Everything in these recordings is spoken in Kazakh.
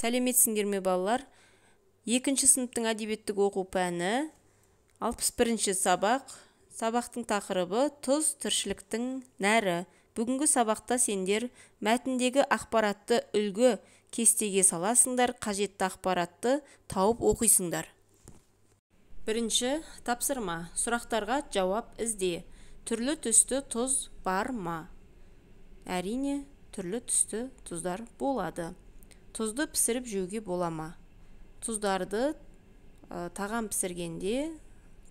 Сәлеметсіңдер ме балалар? 2-ші сыныптың әдебиеттік оқу пәні 61-ші сабақ. Сабақтың тақырыбы тұз тіршіліктің нәрі. Бүгінгі сабақта сендер мәтіндегі ақпаратты үлгі кестеге саласыңдар, қажетті ақпаратты тауып оқисыңдар. Бірінші тапсырма. Сұрақтарға жауап ізде. Түрлі түсті тұз бар ма? Әрине, түрлі түсті тұздар болады. Тұзды пісіріп жеуге бола ма? Тұздарды тағам пісіргенде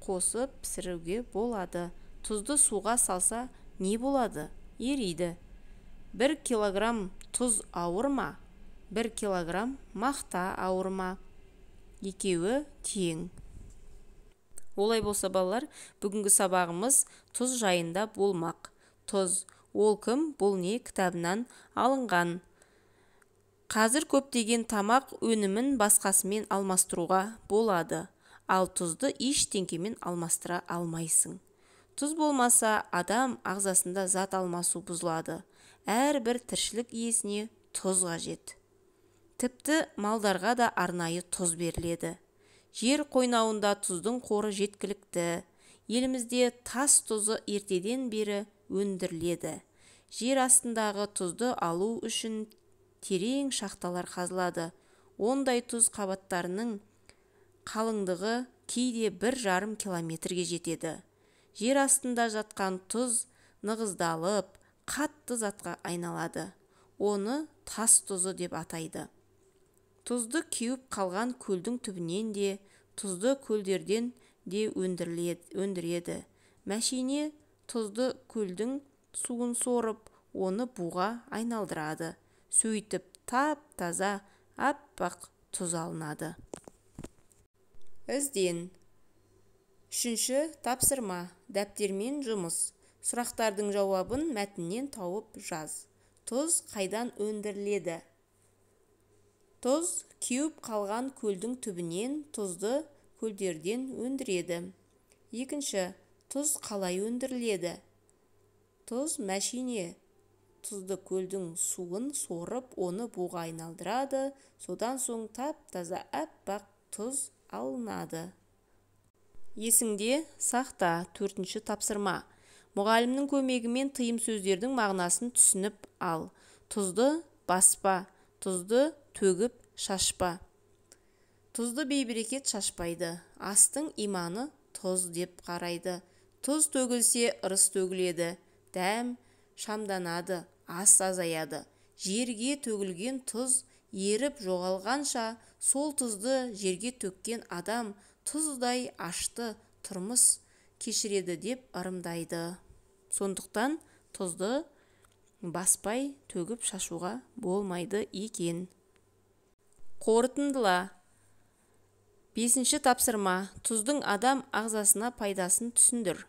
қосып пісіруге болады. Тұзды суға салса не болады? Ериді. 1 килограмм тұз ауыр ма? 1 килограмм мақта ауыр ма? Екеуі тең. Олай болса балалар, бүгінгі сабағымыз тұз жайында болмақ. Тұз, ол кім? Бұл не? Кітабынан алынған. Қазір көптеген тамақ өнімін басқасымен алмастыруға болады. Ал тұзды ештеңкемен алмастыра алмайсың. Тұз болмаса, адам ағзасында зат алмасу бұзылады. Әрбір тіршілік иесіне тұз қажет. Тіпті малдарға да арнайы тұз беріледі. Жер қойнауында тұздың қоры жеткілікті. Елімізде тас тұзы ертеден бері өндіріледі. Жер астындағы тұзды алу үшін терең шахталар қазылады. Ондай тұз қабаттарының қалыңдығы кейде 1,5 километрге жетеді. Жер астында жатқан тұз нығыздалып, қатты затқа айналады. Оны тас тұзы деп атайды. Тұзды кеуіп қалған көлдің түбінен де, тұзды көлдерден де өндіреді. Мәшине тұзды көлдің суын сорып, оны буға айналдырады. Сөйтіп тап-таза аппақ тұз алынады. Ізден. 3-ші тапсырма. Дәптермен жұмыс. Сұрақтардың жауабын мәтіннен тауып жаз. Тұз қайдан өндіріледі? Тұз кеуіп қалған көлдің түбінен, тұзды көлдерден өндіреді. 2-ші. Тұз қалай өндіріледі? Тұз мәшине тұзды көлдің суын сорып, оны буға айналдырады. Содан соң тап-таза аппақ тұз алынады. Есіңде сақта. 4-ші тапсырма. Мұғалімнің көмегімен тыйым сөздердің мағынасын түсініп ал. Тұзды баспа, тұзды төгіп шашпа. Тұзды бейберекет шашпайды. Астың иманы тұз деп қарайды. Тұз төгілсе ырыс төгіледі. Дәм шамданады, ас азаяды. Жерге төгілген тұз еріп жоғалғанша, сол тұзды жерге төккен адам тұздай ашты тұрмыс кешіреді деп ырымдайды. Сондықтан тұзды баспай төгіп шашуға болмайды екен. Қорытындыла. 5-ші тапсырма. Тұздың адам ағзасына пайдасын түсіндір.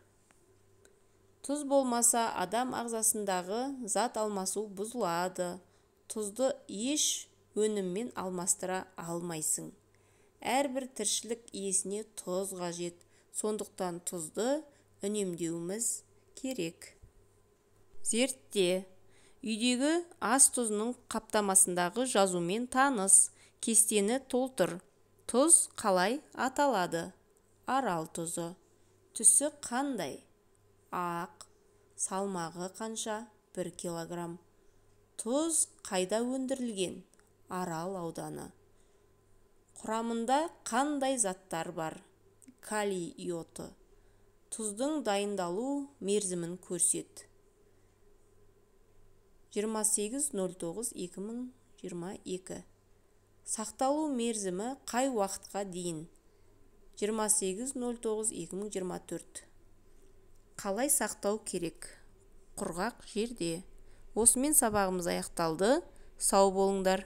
Тұз болмаса, адам ағзасындағы зат алмасу бұзылады. Тұзды еш өніммен алмастыра алмайсың. Әрбір тіршілік иесіне тұз қажет. Сондықтан тұзды үнемдеуіміз керек. Зертте. Үйдегі ас тұзының қаптамасындағы жазумен таныс. Кестені толтыр. Тұз қалай аталады? Арал тұзы. Түсі қандай? Ақ. Салмағы қанша? 1 килограмм. Тұз қайда өндірілген? Арал ауданы. Құрамында қандай заттар бар? Калий йоты. Тұздың дайындалу мерзімін көрсет. 28.09.2022. Сақталу мерзімі қай уақытқа дейін? 28.09.2024. Қалай сақтау керек? Құрғақ жерде. Осымен сабағымыз аяқталды. Сау болыңдар.